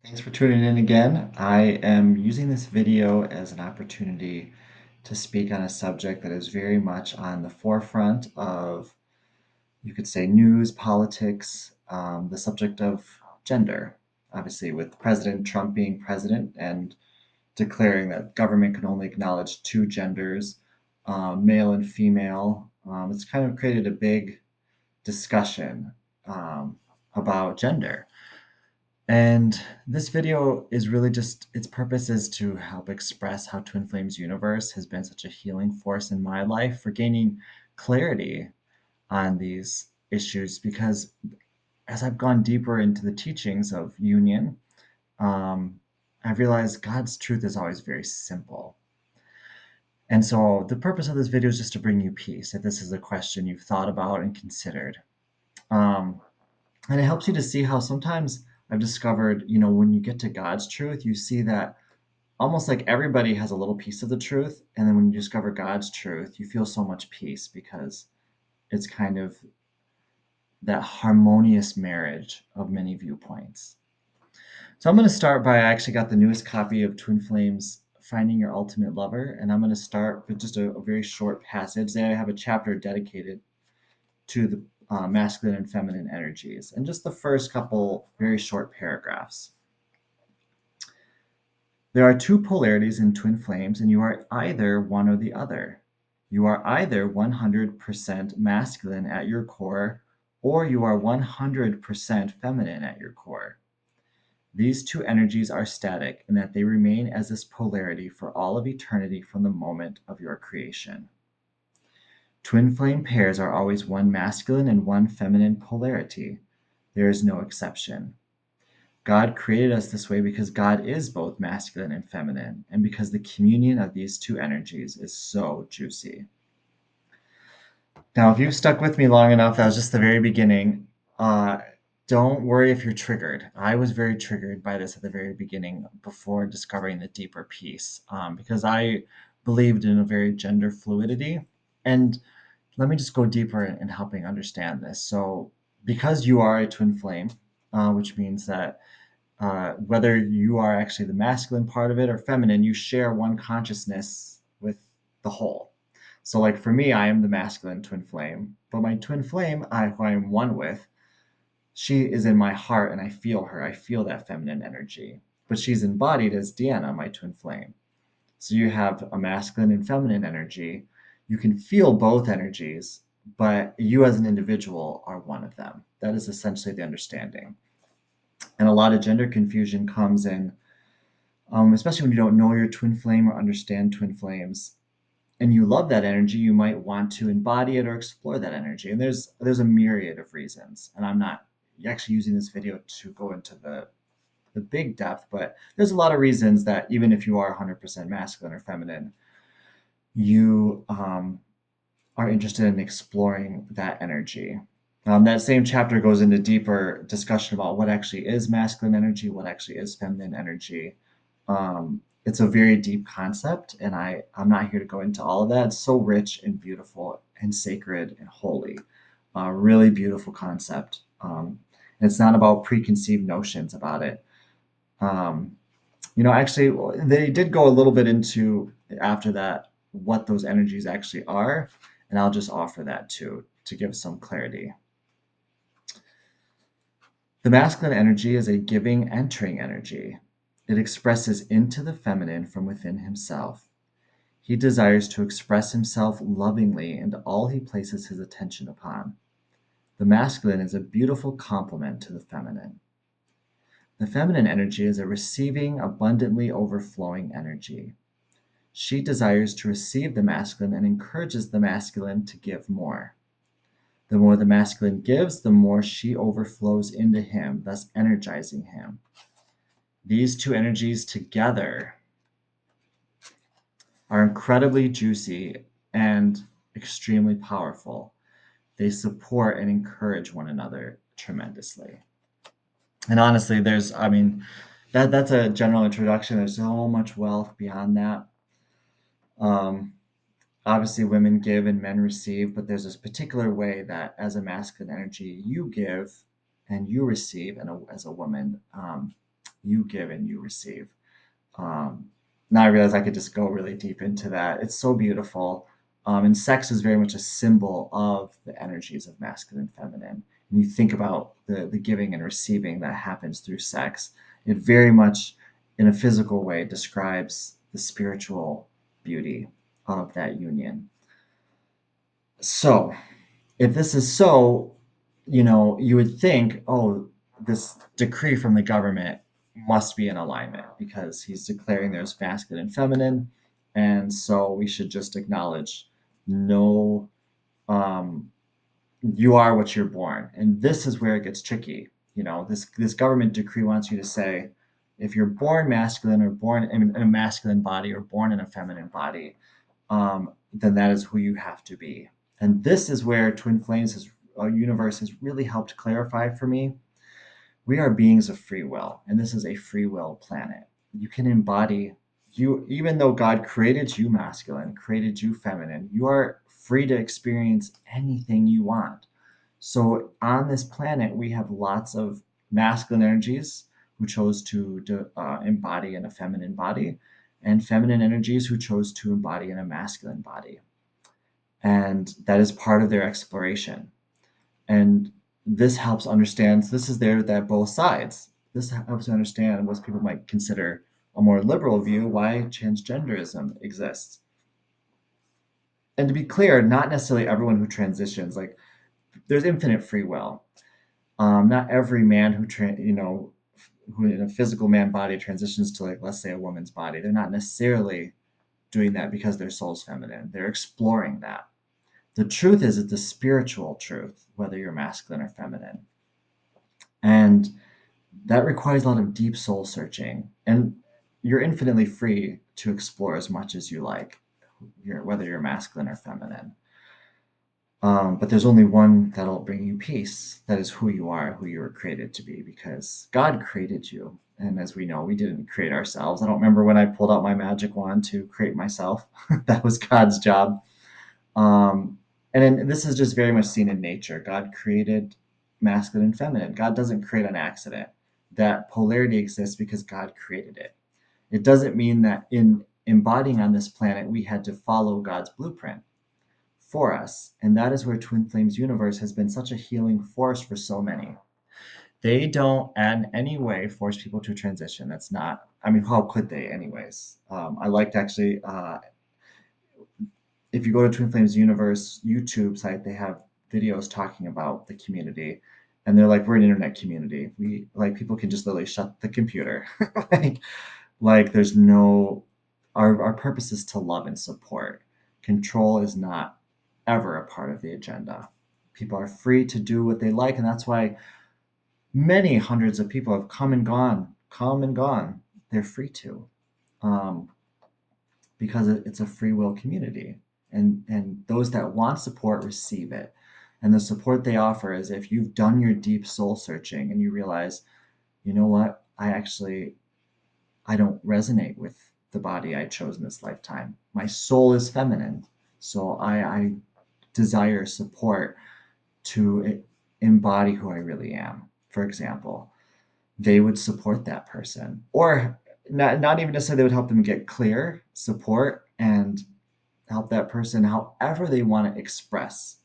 Thanks for tuning in again. I am using this video as an opportunity to speak on a subject that is very much on the forefront of, you could say, news, politics, the subject of gender. Obviously, with President Trump being president and declaring that government can only acknowledge two genders, male and female, it's kind of created a big discussion about gender. And this video is really just, its purpose is to help express how Twin Flames Universe has been such a healing force in my life for gaining clarity on these issues. Because as I've gone deeper into the teachings of union, I've realized God's truth is always very simple. And so the purpose of this video is just to bring you peace if this is a question you've thought about and considered. Um, and it helps you to see how sometimes I've discovered, when you get to God's truth, you see that almost like everybody has a little piece of the truth. And then when you discover God's truth, you feel so much peace because it's kind of that harmonious marriage of many viewpoints. So I'm going to start by, I actually got the newest copy of Twin Flames Finding Your Ultimate Lover. And I'm going to start with just a very short passage. There I have a chapter dedicated to the masculine and feminine energies, and just the first couple very short paragraphs. There are two polarities in twin flames, and you are either one or the other. You are either 100% masculine at your core, or you are 100% feminine at your core. These two energies are static in that they remain as this polarity for all of eternity from the moment of your creation. Twin flame pairs are always one masculine and one feminine polarity. There is no exception. God created us this way because God is both masculine and feminine, and because the communion of these two energies is so juicy. Now, if you've stuck with me long enough, that was just the very beginning. Don't worry if you're triggered. I was very triggered by this at the very beginning before discovering the deeper piece, because I believed in a very gender fluidity. And let me just go deeper in helping understand this. So, because you are a twin flame, which means that whether you are actually the masculine part of it or feminine, you share one consciousness with the whole. So, like for me, I am the masculine twin flame, but my twin flame, who I am one with, she is in my heart and I feel her. I feel that feminine energy, but she's embodied as Deanna, my twin flame. So you have a masculine and feminine energy. You can feel both energies, but you as an individual are one of them. That is essentially the understanding. And a lot of gender confusion comes in, especially when you don't know your twin flame or understand twin flames, and you love that energy. You might want to embody it or explore that energy. And there's a myriad of reasons. And I'm not actually using this video to go into the big depth, but there's a lot of reasons that even if you are 100% masculine or feminine, you are interested in exploring that energy. That same chapter goes into deeper discussion about what actually is masculine energy, what actually is feminine energy. It's a very deep concept, and I'm not here to go into all of that. It's so rich and beautiful and sacred and holy. Really beautiful concept. And it's not about preconceived notions about it. Um, actually, they did go a little bit into after that what those energies actually are, and I'll just offer that too to give some clarity. The masculine energy is a giving, entering energy. It expresses into the feminine from within himself. He desires to express himself lovingly into all he places his attention upon. The masculine is a beautiful complement to the feminine. The feminine energy is a receiving, abundantly overflowing energy. She desires to receive the masculine and encourages the masculine to give more. The more the masculine gives, the more she overflows into him, thus energizing him. These two energies together are incredibly juicy and extremely powerful. They support and encourage one another tremendously. And honestly, that's a general introduction. There's so much wealth beyond that. Um, Obviously, women give and men receive, but there's this particular way that as a masculine energy, you give and you receive, and as a woman, you give and you receive. Um, Now I realize I could just go really deep into that. It's so beautiful. And sex is very much a symbol of the energies of masculine and feminine. And you think about the giving and receiving that happens through sex, it very much, in a physical way, describes the spiritual beauty of that union. So, if this is so, you would think, oh, this decree from the government must be in alignment because he's declaring there's masculine and feminine. And so we should just acknowledge no, um, you are what you're born. And this is where it gets tricky. This government decree wants you to say, if you're born masculine or born in a masculine body or born in a feminine body, then that is who you have to be. And this is where Twin Flames universe has really helped clarify for me. We are beings of free will, and this is a free will planet. You can embody you, even though God created you masculine, created you feminine, you are free to experience anything you want. So on this planet, we have lots of masculine energies who chose to embody in a feminine body, and feminine energies who chose to embody in a masculine body. And that is part of their exploration. And this helps understand, this is there that both sides. This helps you understand what people might consider a more liberal view why transgenderism exists. And to be clear, not necessarily everyone who transitions, like there's infinite free will. Not every man who in a physical man body transitions to, like, let's say a woman's body, they're not necessarily doing that because their soul's feminine. They're exploring that. The truth is, it's a spiritual truth, whether you're masculine or feminine. And that requires a lot of deep soul searching. And you're infinitely free to explore as much as you like, whether you're masculine or feminine. But there's only one that'll bring you peace. That is who you are, who you were created to be, because God created you. And as we know, we didn't create ourselves. I don't remember when I pulled out my magic wand to create myself. That was God's job. Um, and this is just very much seen in nature. God created masculine and feminine. God doesn't create an accident. That polarity exists because God created it. It doesn't mean that in embodying on this planet, we had to follow God's blueprint for us. And that is where Twin Flames Universe has been such a healing force for so many. They don't in any way force people to transition. That's not, I mean, how could they, anyways? I liked actually, if you go to Twin Flames Universe YouTube site, they have videos talking about the community. And they're like, we're an internet community. We like people can just literally shut the computer. like, like there's no, our purpose is to love and support. Control is not ever a part of the agenda. People are free to do what they like, and that's why many hundreds of people have come and gone. They're free to, um, because it's a free will community, and those that want support receive it. And the support they offer is if you've done your deep soul searching and you realize, you know what, I don't resonate with the body I chose in this lifetime. My soul is feminine, so I desire support to embody who I really am. For example, they would support that person, or not even necessarily they would help them get clear support and help that person however they want to express.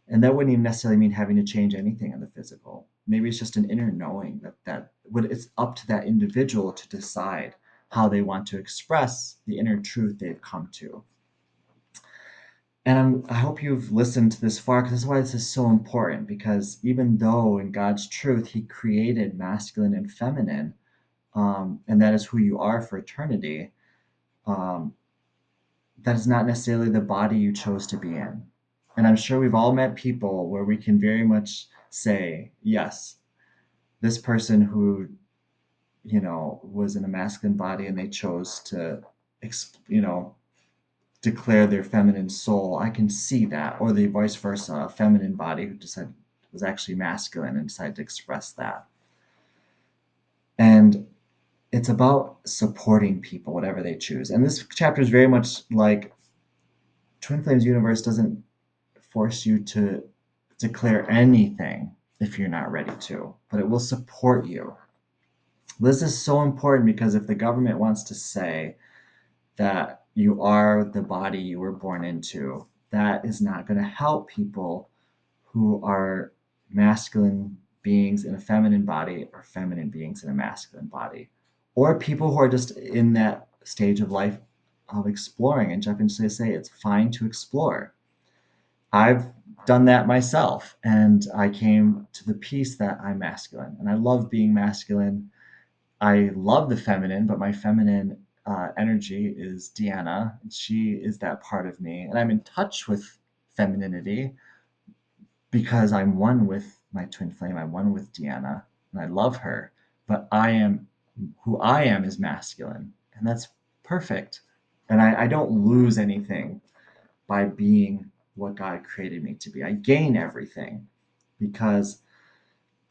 And that wouldn't even necessarily mean having to change anything in the physical. Maybe it's just an inner knowing that it's up to that individual to decide how they want to express the inner truth they've come to. And I hope you've listened to this far, because this is why this is so important. Because even though in God's truth He created masculine and feminine, and that is who you are for eternity, um, that is not necessarily the body you chose to be in. And I'm sure we've all met people where we can very much say, yes, this person who, was in a masculine body and they chose to, you know, declare their feminine soul. I can see that. Or the vice versa, a feminine body who decided was actually masculine and decided to express that. And it's about supporting people, whatever they choose. And this chapter is very much like Twin Flames Universe doesn't force you to declare anything if you're not ready to, but it will support you. This is so important because if the government wants to say that you are the body you were born into, that is not going to help people who are masculine beings in a feminine body or feminine beings in a masculine body, or people who are just in that stage of life of exploring. And Jeff used to say it's fine to explore. I've done that myself, and I came to the peace that I'm masculine, and I love being masculine. I love the feminine, but my feminine energy is Deanna. She is that part of me, and I'm in touch with femininity because I'm one with my twin flame. I'm one with Deanna, and I love her. But I am who I am is masculine, and that's perfect. And I don't lose anything by being what God created me to be. I gain everything because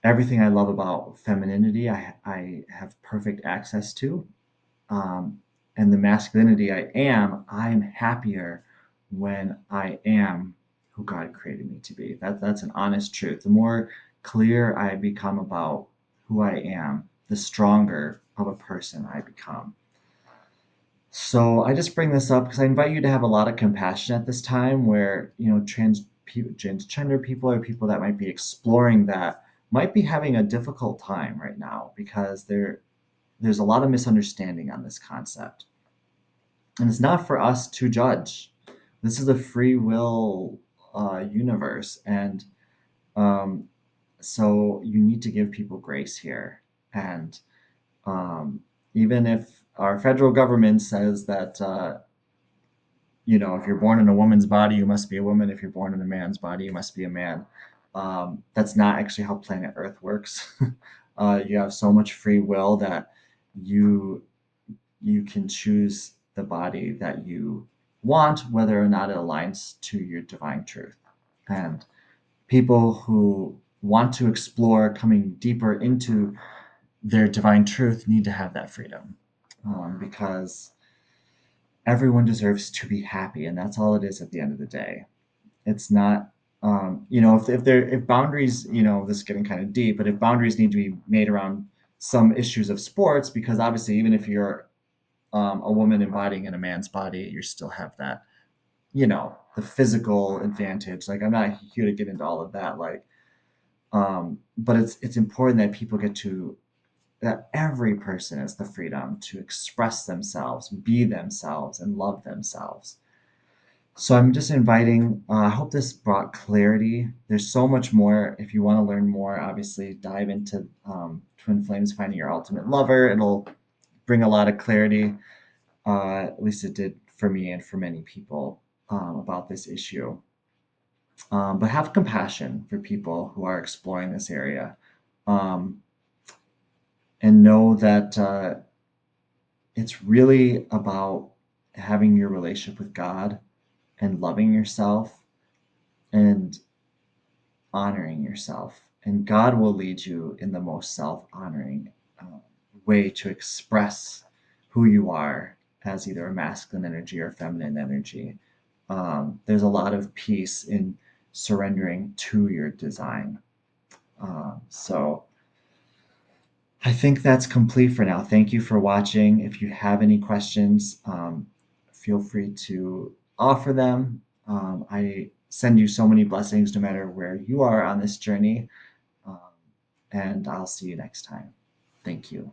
everything I love about femininity, I have perfect access to. Um, and the masculinity I'm happier when I am who God created me to be. That's an honest truth. The more clear I become about who I am, the stronger of a person I become. So I just bring this up because I invite you to have a lot of compassion at this time where, transgender people or people that might be exploring that might be having a difficult time right now because there's a lot of misunderstanding on this concept. And it's not for us to judge. This is a free will universe. And um, so you need to give people grace here. And um, even if our federal government says that, if you're born in a woman's body, you must be a woman. If you're born in a man's body, you must be a man. That's not actually how planet Earth works. You have so much free will that you you can choose the body that you want, whether or not it aligns to your divine truth. And people who want to explore coming deeper into their divine truth need to have that freedom because everyone deserves to be happy, and that's all it is at the end of the day. It's not, if boundaries, this is getting kind of deep, but if boundaries need to be made around some issues of sports, because obviously, even if you're a woman embodying in a man's body, you still have that, the physical advantage. Like, I'm not here to get into all of that. Like, but it's important that people get to that every person has the freedom to express themselves, be themselves, and love themselves. So I'm just inviting. I hope this brought clarity. There's so much more. If you want to learn more, obviously dive into Twin Flames: Finding Your Ultimate Lover. It'll bring a lot of clarity. At least it did for me and for many people about this issue. But have compassion for people who are exploring this area, um, and know that it's really about having your relationship with God and loving yourself and honoring yourself. And God will lead you in the most self honoring way to express who you are as either a masculine energy or feminine energy. There's a lot of peace in surrendering to your design. So I think that's complete for now. Thank you for watching. If you have any questions, feel free to offer them. I send you so many blessings no matter where you are on this journey. Um, and I'll see you next time. Thank you.